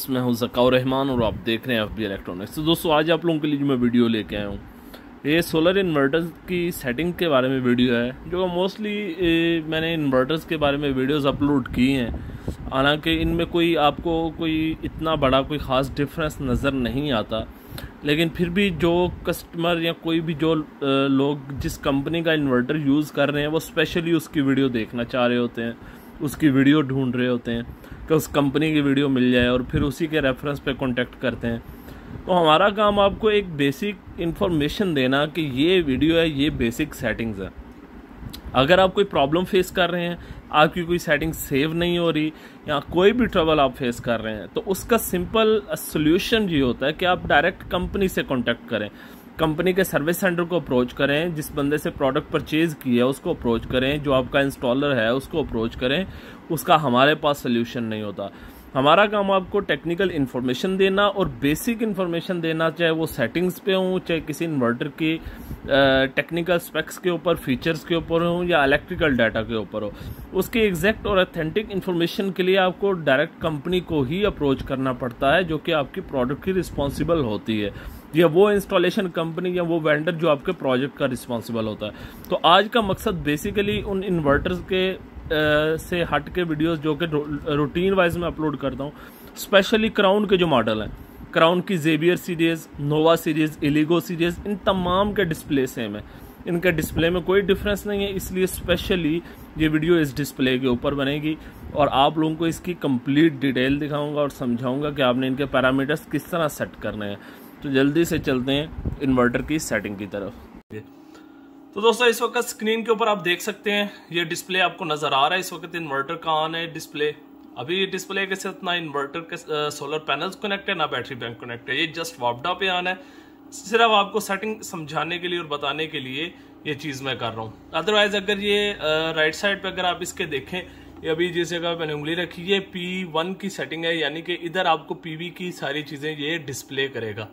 Friends, मैं हूं ज़काउर रहमान और आप देख रहे हैं एफबी इलेक्ट्रॉनिक्स। तो दोस्तों, आज आप लोगों के लिए जो मैं वीडियो लेके आया हूं, ये सोलर इन्वर्टर्स की सेटिंग के बारे में वीडियो है। जो मोस्टली मैंने इन्वर्टर्स के बारे में वीडियोस अपलोड की हैं, हालांकि इनमें कोई आपको कोई इतना बड़ा कोई ख़ास डिफरेंस नज़र नहीं आता, लेकिन फिर भी जो कस्टमर या कोई भी जो लोग जिस कंपनी का इन्वर्टर यूज़ कर रहे हैं, वो स्पेशली उसकी वीडियो देखना चाह रहे होते हैं, उसकी वीडियो ढूंढ रहे होते हैं कि उस कंपनी की वीडियो मिल जाए और फिर उसी के रेफरेंस पे कांटेक्ट करते हैं। तो हमारा काम आपको एक बेसिक इन्फॉर्मेशन देना कि ये वीडियो है, ये बेसिक सेटिंग्स है। अगर आप कोई प्रॉब्लम फेस कर रहे हैं, आपकी कोई सेटिंग सेव नहीं हो रही या कोई भी ट्रबल आप फेस कर रहे हैं, तो उसका सिंपल सोल्यूशन ये होता है कि आप डायरेक्ट कंपनी से कांटेक्ट करें, कंपनी के सर्विस सेंटर को अप्रोच करें, जिस बंदे से प्रोडक्ट परचेज किया है उसको अप्रोच करें, जो आपका इंस्टॉलर है उसको अप्रोच करें। उसका हमारे पास सोल्यूशन नहीं होता। हमारा काम आपको टेक्निकल इन्फॉर्मेशन देना और बेसिक इन्फॉर्मेशन देना, चाहे वो सेटिंग्स पे हो, चाहे किसी इन्वर्टर की टेक्निकल स्पेक्स के ऊपर, फीचर्स के ऊपर हो, या इलेक्ट्रिकल डाटा के ऊपर हो। उसकी एग्जैक्ट और ऑथेंटिक इन्फॉर्मेशन के लिए आपको डायरेक्ट कंपनी को ही अप्रोच करना पड़ता है, जो कि आपकी प्रोडक्ट की रिस्पॉन्सिबल होती है, या वो इंस्टॉलेशन कंपनी या वो वेंडर जो आपके प्रोजेक्ट का रिस्पॉन्सिबल होता है। तो आज का मकसद बेसिकली उन इन्वर्टर्स के से हट के वीडियोस जो कि रूटीन वाइज में अपलोड करता हूँ, स्पेशली क्राउन के जो मॉडल हैं, क्राउन की जेबियर सीरीज, नोवा सीरीज, इलिगो सीरीज, इन तमाम के डिस्प्ले सेम है। इनके डिस्प्ले में कोई डिफरेंस नहीं है, इसलिए स्पेशली ये वीडियो इस डिस्प्ले के ऊपर बनेगी और आप लोगों को इसकी कंप्लीट डिटेल दिखाऊंगा और समझाऊंगा कि आपने इनके पैरामीटर्स किस तरह सेट करने हैं। तो जल्दी से चलते हैं इन्वर्टर की सेटिंग की तरफ। तो दोस्तों, इस वक्त स्क्रीन के ऊपर आप देख सकते हैं ये डिस्प्ले आपको नजर आ रहा है। इस वक्त इन्वर्टर का ऑन है डिस्प्ले। अभी ये डिस्प्ले के साथ ना इन्वर्टर के सोलर पैनल्स कनेक्ट है, ना बैटरी बैंक कनेक्ट है। ये जस्ट वापडा पे ऑन है। सिर्फ आपको सेटिंग समझाने के लिए और बताने के लिए ये चीज मैं कर रहा हूँ। अदरवाइज अगर ये राइट साइड पे अगर आप इसके देखें, ये अभी जिस जगह मैंने उंगली रखी है, P1 की सेटिंग है, यानी कि इधर आपको पीवी की सारी चीजें ये डिस्प्ले करेगा।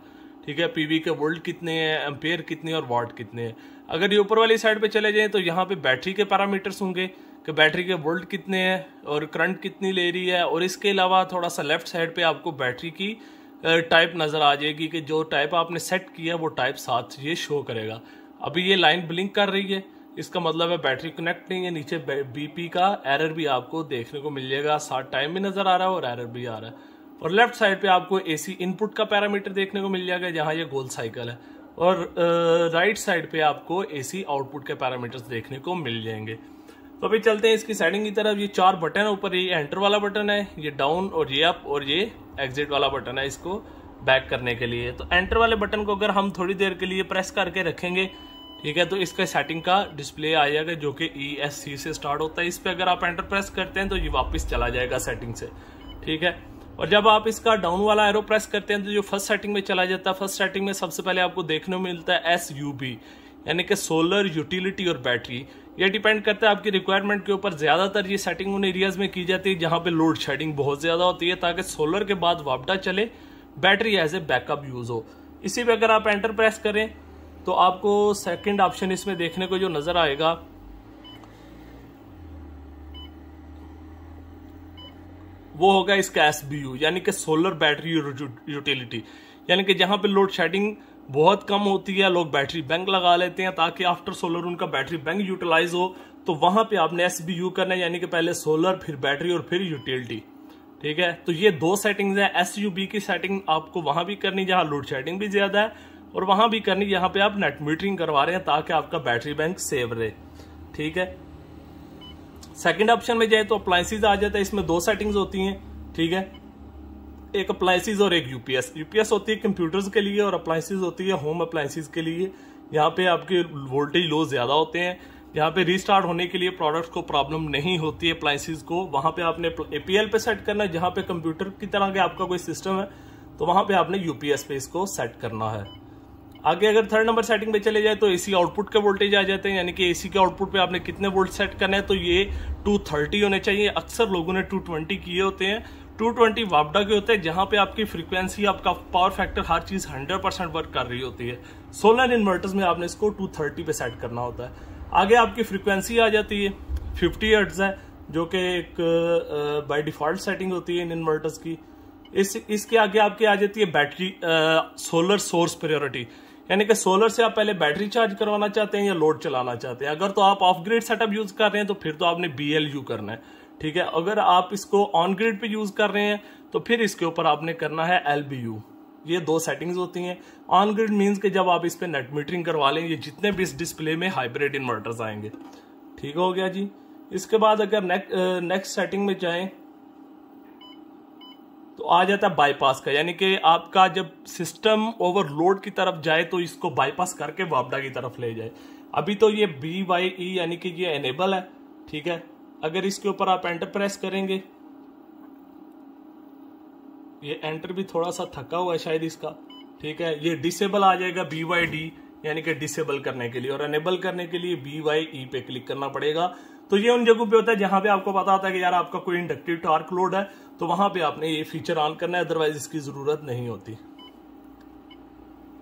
ठीक है, पीवी के वोल्ट कितने हैं, एम्पेयर कितने और वाट कितने हैं। अगर ये ऊपर वाली साइड पे चले जाएं तो यहाँ पे बैटरी के पैरामीटर्स होंगे कि बैटरी के वोल्ट कितने हैं और करंट कितनी ले रही है। और इसके अलावा थोड़ा सा लेफ्ट साइड पे आपको बैटरी की टाइप नजर आ जाएगी कि जो टाइप आपने सेट किया वो टाइप साथ ये शो करेगा। अभी ये लाइन ब्लिंक कर रही है, इसका मतलब है बैटरी कनेक्ट नहीं है। नीचे बीपी का एरर भी आपको देखने को मिल जाएगा, साथ टाइम भी नजर आ रहा है और एरर भी आ रहा है। और लेफ्ट साइड पे आपको एसी इनपुट का पैरामीटर देखने को मिल जाएगा, जहां ये गोल साइकिल है। और राइट साइड पे आपको एसी आउटपुट के पैरामीटर्स देखने को मिल जाएंगे। तो अभी चलते हैं इसकी सेटिंग की तरफ। ये 4 बटन है ऊपर, ये एंटर वाला बटन है, ये डाउन और ये अप और ये एग्जिट वाला बटन है इसको बैक करने के लिए। तो एंटर वाले बटन को अगर हम थोड़ी देर के लिए प्रेस करके रखेंगे, ठीक है, तो इसका सेटिंग का डिस्प्ले आ जाएगा जो कि ESC से स्टार्ट होता है। इस पे अगर आप एंटर प्रेस करते हैं तो ये वापस चला जाएगा सेटिंग से। ठीक है, और जब आप इसका डाउन वाला एरो प्रेस करते हैं तो जो फर्स्ट सेटिंग में चला जाता है। फर्स्ट सेटिंग में सबसे पहले आपको देखने को मिलता है SUB, यानी कि सोलर यूटिलिटी और बैटरी। ये डिपेंड करता है आपकी रिक्वायरमेंट के ऊपर। ज्यादातर ये सेटिंग उन एरियाज में की जाती है जहां पे लोड शेडिंग बहुत ज्यादा होती है, ताकि सोलर के बाद वापडा चले, battery as a backup use हो। इसी पे अगर आप एंटर प्रेस करें तो आपको सेकेंड ऑप्शन इसमें देखने को जो नजर आएगा वो होगा इसका SBU, यानी कि सोलर बैटरी यूटिलिटी। यानी कि जहां पे लोड शेडिंग बहुत कम होती है, लोग बैटरी बैंक लगा लेते हैं ताकि आफ्टर सोलर उनका बैटरी बैंक यूटिलाइज हो। तो वहां पे आपने SBU करना है, यानी कि पहले सोलर, फिर बैटरी और फिर यूटिलिटी। ठीक है, तो ये 2 सेटिंग्स है। SUB की सेटिंग आपको वहां भी करनी जहां लोड शेडिंग भी ज्यादा है, और वहां भी करनी जहां पे आप नेट मीटरिंग करवा रहे हैं ताकि आपका बैटरी बैंक सेव रहे। ठीक है, सेकंड ऑप्शन में जाए तो अप्लायंसेस आ जाता है। इसमें 2 सेटिंग्स होती हैं। ठीक है, एक अप्लायंसेस और एक यूपीएस होती है कंप्यूटर्स के लिए, और अप्लायंसेस होती है होम अप्लायंसेस के लिए। यहाँ पे आपके वोल्टेज लो ज्यादा होते हैं, यहाँ पे रीस्टार्ट होने के लिए प्रोडक्ट को प्रॉब्लम नहीं होती है अप्लायंसेस को। वहां पे आपने APL पे सेट करना है, जहां पे कंप्यूटर की तरह के आपका कोई सिस्टम है तो वहां पे आपने यूपीएस पे इसको सेट करना है। आगे अगर थर्ड नंबर सेटिंग पे चले जाए तो एसी आउटपुट के वोल्टेज आ जाते हैं, यानी कि एसी के आउटपुट पे आपने कितने वोल्ट सेट करना है। तो ये 230 होने चाहिए। अक्सर लोगों ने 220 किए होते हैं। 220 वापडा के होते हैं, जहां पे आपकी फ्रीक्वेंसी, आपका पावर फैक्टर, हर चीज 100% वर्क कर रही होती है। सोलर इन्वर्टर्स में आपने इसको 230 पे सेट करना होता है। आगे आपकी फ्रीक्वेंसी आ जाती है 50 हर्ट्ज है, जो कि एक बाय डिफॉल्ट सेटिंग होती है इन इन्वर्टर्स की। इसके आगे आपकी आ जाती है बैटरी सोलर सोर्स प्रायोरिटी, यानी कि सोलर से आप पहले बैटरी चार्ज करवाना चाहते हैं या लोड चलाना चाहते हैं। अगर तो आप ऑफ ग्रिड सेटअप यूज कर रहे हैं तो फिर तो आपने BLU करना है, ठीक है। अगर आप इसको ऑन ग्रिड पे यूज कर रहे हैं तो फिर इसके ऊपर आपने करना है LBU। ये दो सेटिंग्स होती हैं। ऑन ग्रिड मीन्स कि जब आप इस पे नेट मीटरिंग करवा लें, ये जितने भी इस डिस्प्ले में हाइब्रिड इन्वर्टर्स आएंगे, ठीक हो गया जी। इसके बाद अगर नेक्स्ट सेटिंग में जाएं तो आ जाता है बाईपास का, यानी कि आपका जब सिस्टम ओवरलोड की तरफ जाए तो इसको बाईपास करके वापडा की तरफ ले जाए। अभी तो ये BYE यानी कि ये एनेबल है, ठीक है। अगर इसके ऊपर आप एंटर प्रेस करेंगे, ये एंटर भी थोड़ा सा थका हुआ है शायद इसका, ठीक है। ये डिसेबल आ जाएगा BYD यानी कि डिसेबल करने के लिए, और एनेबल करने के लिए BYE पे क्लिक करना पड़ेगा। तो ये उन जगहों पे होता है जहां पे आपको पता होता है कि यार आपका कोई इंडक्टिव टॉर्क लोड है, तो वहां पे आपने ये फीचर ऑन करना है, अदरवाइज इसकी जरूरत नहीं होती।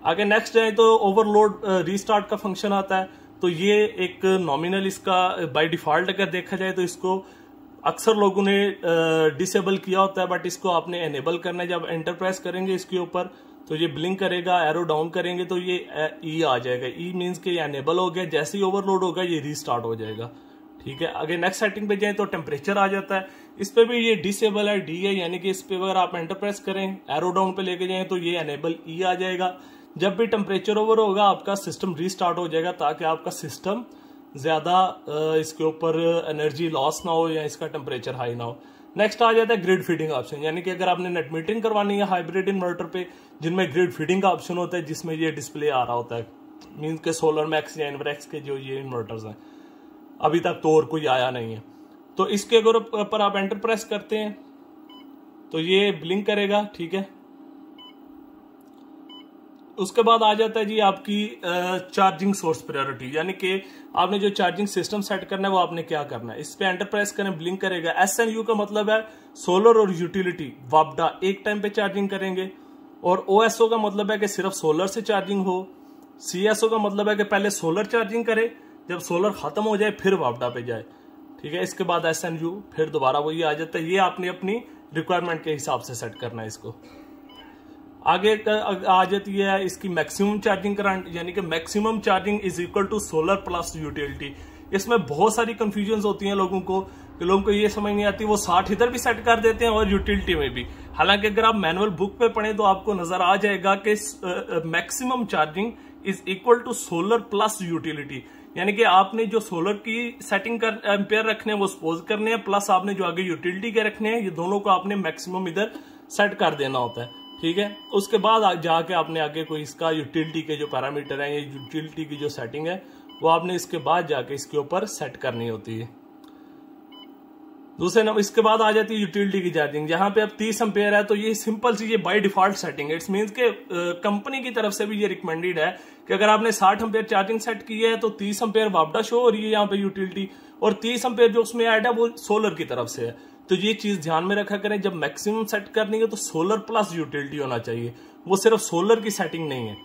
आगे नेक्स्ट जाए तो ओवरलोड रीस्टार्ट का फंक्शन आता है। तो ये एक नॉमिनल इसका बाय डिफॉल्ट अगर देखा जाए तो इसको अक्सर लोगों ने डिसेबल किया होता है, बट इसको आपने एनेबल करना है। जब एंटर प्रेस करेंगे इसके ऊपर तो ये ब्लिंक करेगा, एरो डाउन करेंगे तो ये E आ जाएगा। E मीन्स के ये एनेबल हो गया, जैसे ही ओवरलोड होगा ये रीस्टार्ट हो जाएगा, ठीक है। आगे नेक्स्ट सेटिंग पे जाए तो टेम्परेचर आ जाता है। इस पे भी ये डिसेबल है, D है, यानी कि इस पे अगर आप एंटर प्रेस करें, एरो डाउन पे लेके जाएं तो ये एनेबल E आ जाएगा। जब भी टेम्परेचर ओवर होगा आपका सिस्टम रीस्टार्ट हो जाएगा, ताकि आपका सिस्टम ज्यादा इसके ऊपर एनर्जी लॉस ना हो या इसका टेम्परेचर हाई ना हो। नेक्स्ट आ जाता है ग्रिड फीडिंग ऑप्शन, यानी कि अगर आपने नेट मीटरिंग करवानी है हाइब्रिड इन्वर्टर पे, जिनमें ग्रिड फीडिंग का ऑप्शन होता है, जिसमें ये डिस्प्ले आ रहा होता है, मीन्स के सोलर मैक्स या इन्वर्क्स के जो ये इन्वर्टर्स हैं, अभी तक तो और कोई आया नहीं है। तो इसके अगर ऊपर आप एंटर प्रेस करते हैं तो ये ब्लिंक करेगा, ठीक है। उसके बाद आ जाता है जी आपकी चार्जिंग सोर्स प्रायोरिटी, यानी कि आपने जो चार्जिंग सिस्टम सेट करना है वो आपने क्या करना है। इस पे एंटर प्रेस करें, ब्लिंक करेगा। SNU का मतलब है सोलर और यूटिलिटी वापडा एक टाइम पे चार्जिंग करेंगे, और OSO का मतलब है कि सिर्फ सोलर से चार्जिंग हो। CSO का मतलब है कि पहले सोलर चार्जिंग करे, जब सोलर खत्म हो जाए फिर वापडा पे जाए, ठीक है। इसके बाद SNU, फिर दोबारा वही आ जाता है। ये आपने अपनी रिक्वायरमेंट के हिसाब से सेट करना है इसको। आगे आ जाती है इसकी मैक्सिमम चार्जिंग करंट, यानी कि maximum charging is equal to solar plus utility. इसमें बहुत सारी कंफ्यूजन होती हैं लोगों को ये समझ नहीं आती, वो 60 इधर भी सेट कर देते हैं और यूटिलिटी में भी। हालांकि अगर आप मैनुअल बुक पे पढ़ें तो आपको नजर आ जाएगा कि maximum charging is equal to solar plus utility, यानी कि आपने जो सोलर की सेटिंग कर एम्पेयर रखने हैं वो सपोज करने हैं, प्लस आपने जो आगे यूटिलिटी के रखने हैं, ये दोनों को आपने मैक्सिमम इधर सेट कर देना होता है, ठीक है। उसके बाद जाके आपने आगे कोई इसका यूटिलिटी के जो पैरामीटर है, ये यूटिलिटी की जो सेटिंग है वो आपने इसके बाद जाके इसके ऊपर सेट करनी होती है। दूसरे नंबर इसके बाद आ जाती है यूटिलिटी की चार्जिंग, जहां पे अब 30 एम्पेयर है। तो ये सिंपल सी ये बाय डिफॉल्ट सेटिंग है। इट्स मींस के कंपनी की तरफ से भी ये रिकमेंडेड है कि अगर आपने 60 एम्पेयर चार्जिंग सेट की है तो 30 एम्पेयर वापडा शो हो रही है यहाँ पे यूटिलिटी, और 30 एम्पेयर जो उसमें ऐड है वो सोलर की तरफ से है। तो ये चीज ध्यान में रखा करें, जब मैक्सिमम सेट करनी है तो सोलर प्लस यूटिलिटी होना चाहिए, वो सिर्फ सोलर की सेटिंग नहीं है।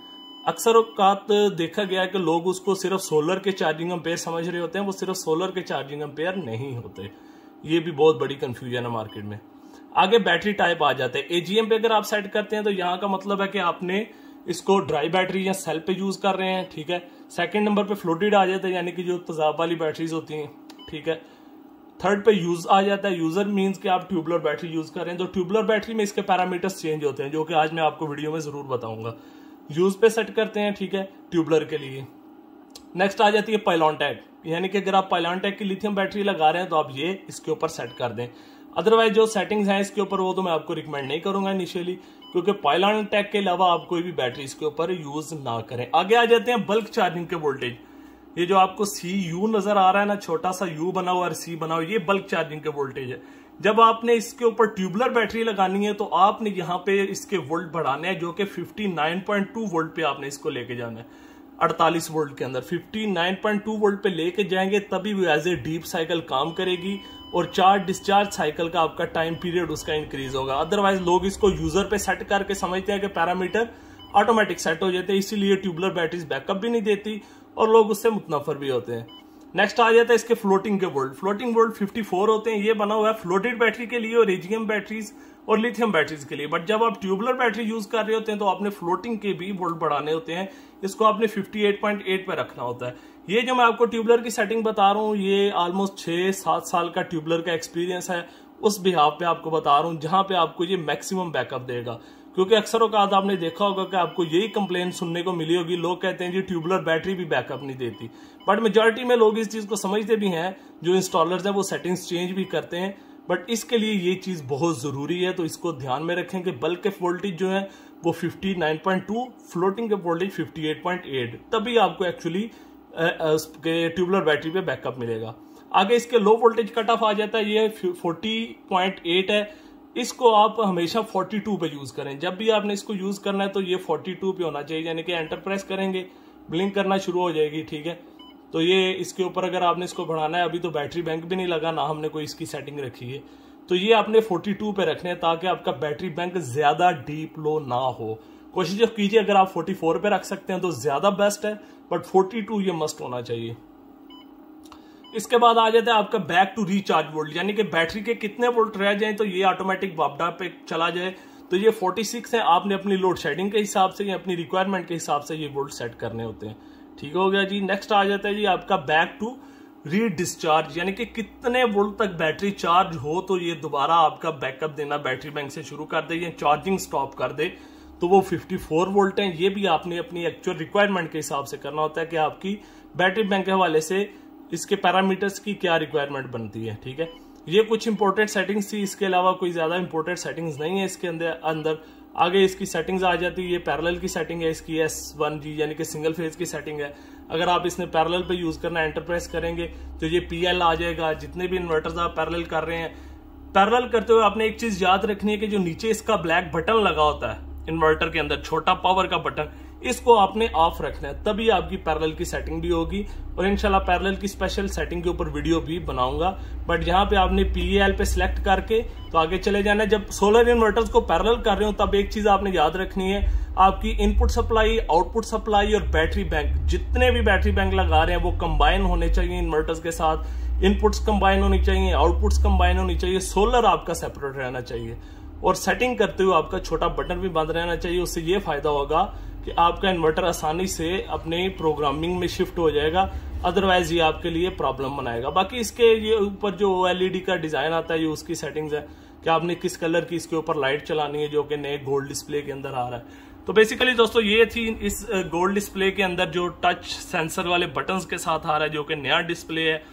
अक्सर औकात देखा गया है कि लोग उसको सिर्फ सोलर के चार्जिंग एम्पेयर समझ रहे होते हैं, वो सिर्फ सोलर के चार्जिंग एम्पेयर नहीं होते। ये भी बहुत बड़ी कंफ्यूजन है मार्केट में। आगे बैटरी टाइप आ जाते हैं। AGM पे अगर आप सेट करते हैं तो यहाँ का मतलब है कि आपने इसको ड्राई बैटरी या सेल पे यूज कर रहे हैं, ठीक है। सेकंड नंबर पे फ्लोटेड आ जाता है, यानी कि जो तेजाब वाली बैटरीज होती हैं, ठीक है। थर्ड पे यूज आ जाता है। यूजर मींस कि आप ट्यूबुलर बैटरी यूज कर रहे हैं, तो ट्यूबुलर बैटरी में इसके पैरामीटर्स चेंज होते हैं, जो कि आज मैं आपको वीडियो में जरूर बताऊंगा। यूज पे सेट करते हैं, ठीक है, ट्यूबुलर के लिए। नेक्स्ट आ जाती है पाइलॉन टैग, यानी कि अगर आप पाइलॉन टैग की लिथियम बैटरी लगा रहे हैं तो आप ये इसके ऊपर सेट कर दें। अदरवाइज जो सेटिंग्स हैं इसके ऊपर वो तो मैं आपको रिकमेंड नहीं करूंगा इनिशियली, क्योंकि पाइलॉन टैग के अलावा आप कोई भी बैटरी इसके ऊपर यूज ना करें। आगे आ जाते हैं बल्क चार्जिंग के वोल्टेज। ये जो आपको CU नजर आ रहा है ना, छोटा सा U बना हुआ और C बना हुआ, ये बल्क चार्जिंग के वोल्टेज है। जब आपने इसके ऊपर ट्यूबुलर बैटरी लगानी है तो आपने यहाँ पे इसके वोल्ट बढ़ाने हैं, जो कि 59.2 वोल्ट पे आपने इसको लेके जाना है। 48 वोल्ट के अंदर 59.2 वोल्ट पे लेके जाएंगे, तभी वो एज ए डीप साइकिल काम करेगी और चार्ज डिस्चार्ज साइकिल का आपका टाइम पीरियड उसका इंक्रीज होगा। अदरवाइज लोग इसको यूजर पे सेट करके समझते हैं कि पैरामीटर ऑटोमेटिक सेट हो जाते हैं, इसीलिए ट्यूबुलर बैटरीज बैकअप भी नहीं देती और लोग उससे मुतनफर भी होते हैं। नेक्स्ट आ जाता है इसके फ्लोटिंग के वोल्ट। फ्लोटिंग वोल्ट 54 होते हैं। ये बना हुआ है फ्लोटेड बैटरी के लिए और रेजियम बैटरीज और लिथियम बैटरीज के लिए। बट जब आप ट्यूबुलर बैटरी यूज कर रहे होते हैं तो आपने फ्लोटिंग के भी वोल्ट बढ़ाने होते हैं। इसको आपने 58.8 पे रखना होता है। ये जो मैं आपको ट्यूबुलर की सेटिंग बता रहा हूँ, ये ऑलमोस्ट 6-7 साल का ट्यूबुलर का एक्सपीरियंस है, उस बिहाफ पे आपको बता रहा हूँ जहां पे आपको ये मैक्सिमम बैकअप देगा। क्योंकि अक्सर औकात आपने देखा होगा कि आपको यही कंप्लेन सुनने को मिली होगी, लोग कहते हैं जी ट्यूबुलर बैटरी भी बैकअप नहीं देती। बट मेजॉरिटी में लोग इस चीज को समझते भी हैं, जो इंस्टॉलर्स हैं वो सेटिंग्स चेंज भी करते हैं। बट इसके लिए ये चीज बहुत जरूरी है, तो इसको ध्यान में रखें कि बल्क के वोल्टेज जो है वो 59.2, फ्लोटिंग के वोल्टेज 58.8, तभी आपको एक्चुअली ट्यूबुलर बैटरी पे बैकअप मिलेगा। आगे इसके लो वोल्टेज कट ऑफ आ जाता है, ये 40.8 है। इसको आप हमेशा 42 पे यूज करें। जब भी आपने इसको यूज करना है तो ये 42 पे होना चाहिए, यानी कि एंटर प्रेस करेंगे ब्लिंक करना शुरू हो जाएगी। ठीक है, तो ये इसके ऊपर अगर आपने इसको बढ़ाना है, अभी तो बैटरी बैंक भी नहीं लगा ना हमने कोई इसकी सेटिंग रखी है, तो ये आपने 42 पे रखने हैं ताकि आपका बैटरी बैंक ज्यादा डीप लो ना हो। कोशिश कीजिए अगर आप 44 पे रख सकते हैं तो ज्यादा बेस्ट है, बट 42 ये मस्ट होना चाहिए। इसके बाद आ जाता है आपका बैक टू रिचार्ज वोल्ट, यानी कि बैटरी के कितने वोल्ट रह जाए तो ये ऑटोमेटिक वापडा पे चला जाए। तो ये 46 है, आपने अपनी लोड शेडिंग के हिसाब से या अपनी रिक्वायरमेंट के हिसाब से ये वोल्ट सेट करने होते हैं। ठीक हो गया जी। नेक्स्ट आ जाता है जी आपका बैक टू रीडिस्चार्ज, यानी कि कितने वोल्ट तक बैटरी चार्ज हो तो ये दोबारा आपका बैकअप देना बैटरी बैंक से शुरू कर दे या चार्जिंग स्टॉप कर दे, तो वो 54 वोल्ट है। ये भी आपने अपनी एक्चुअल रिक्वायरमेंट के हिसाब से करना होता है कि आपकी बैटरी बैंक के हवाले से इसके पैरामीटर्स की क्या रिक्वायरमेंट बनती है। ठीक है, ये कुछ इंपॉर्टेंट सेटिंग्स थी, इसके अलावा कोई ज्यादा इंपॉर्टेंट सेटिंग्स नहीं है इसके अंदर। आगे इसकी सेटिंग्स आ जाती है, ये पैरेलल की सेटिंग है इसकी S1G, यानी कि सिंगल फेज की सेटिंग है। अगर आप इसने पैरेलल पे यूज करना एंटर प्रेस करेंगे तो ये PL आ जाएगा। जितने भी इन्वर्टर्स आप पैरेलल कर रहे हैं, पैरेलल करते हुए आपने एक चीज याद रखनी है कि जो नीचे इसका ब्लैक बटन लगा होता है इन्वर्टर के अंदर, छोटा पावर का बटन, इसको आपने ऑफ रखना है, तभी आपकी पैरेलल की सेटिंग भी होगी। और इंशाल्लाह पैरेलल की स्पेशल सेटिंग के ऊपर वीडियो भी बनाऊंगा। बट यहाँ पे आपने PL पे सिलेक्ट करके तो आगे चले जाना है। जब सोलर इन्वर्टर्स को पैरेलल कर रहे हो तब एक चीज आपने याद रखनी है, आपकी इनपुट सप्लाई, आउटपुट सप्लाई और बैटरी बैंक, जितने भी बैटरी बैंक लगा रहे हैं वो कंबाइन होने चाहिए इन्वर्टर्स के साथ। इनपुट्स कंबाइन होनी चाहिए, आउटपुट्स कंबाइन होनी चाहिए, सोलर आपका सेपरेट रहना चाहिए और सेटिंग करते हुए आपका छोटा बटन भी बंद रहना चाहिए। उससे ये फायदा होगा कि आपका इन्वर्टर आसानी से अपने प्रोग्रामिंग में शिफ्ट हो जाएगा, अदरवाइज ये आपके लिए प्रॉब्लम बनाएगा। बाकी इसके ये ऊपर जो OLED का डिजाइन आता है, ये उसकी सेटिंग्स है कि आपने किस कलर की इसके ऊपर लाइट चलानी है, जो कि नए गोल्ड डिस्प्ले के अंदर आ रहा है। तो बेसिकली दोस्तों ये थी इस गोल्ड डिस्प्ले के अंदर जो टच सेंसर वाले बटन्स के साथ आ रहा है, जो कि नया डिस्प्ले है।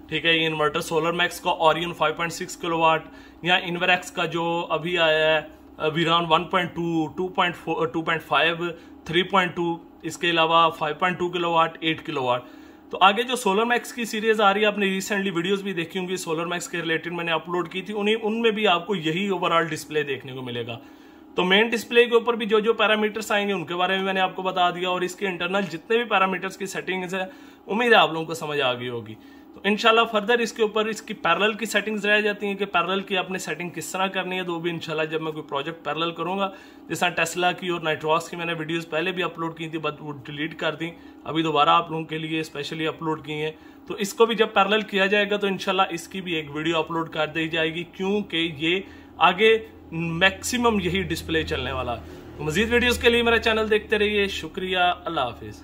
ठीक है, ये इन्वर्टर सोलर मैक्स का Orion 5.6 किलोवाट या इन्वरएक्स का जो अभी आया है वीरान 1.2, 2.4, 2.5, 3.2, इसके अलावा 5.2 किलोवाट, 8 किलोवाट। तो आगे जो सोलर मैक्स की सीरीज आ रही है, आपने रिसेंटली वीडियोस भी देखी होंगी सोलर मैक्स के रिलेटेड, मैंने अपलोड की थी, उनमें भी आपको यही ओवरऑल डिस्प्ले देखने को मिलेगा। तो मेन डिस्प्ले के ऊपर भी जो जो पैरामीटर्स आएंगे उनके बारे में मैंने आपको बता दिया, और इसके इंटरनल जितने भी पैरामीटर्स की सेटिंग्स है उम्मीद है आप लोगों को समझ आ गई होगी। तो इंशाल्लाह फर्दर इसके ऊपर इसकी पैरेलल की सेटिंग्स रह जाती हैं कि पैरेलल की आपने सेटिंग किस तरह करनी है, तो वो भी इंशाल्लाह जब मैं कोई प्रोजेक्ट पैरेलल करूंगा, जैसा टेस्ला की और नाइट्रॉक्स की मैंने वीडियोस पहले भी अपलोड की थी, बट वो डिलीट कर दी, अभी दोबारा आप लोगों के लिए स्पेशली अपलोड की हैं। तो इसको भी जब पैरेलल किया जाएगा तो इंशाल्लाह इसकी भी एक वीडियो अपलोड कर दी जाएगी, क्योंकि ये आगे मैक्सिमम यही डिस्प्ले चलने वाला है। तो मजीद वीडियोस के लिए मेरा चैनल देखते रहिए। शुक्रिया, अल्लाह हाफिज।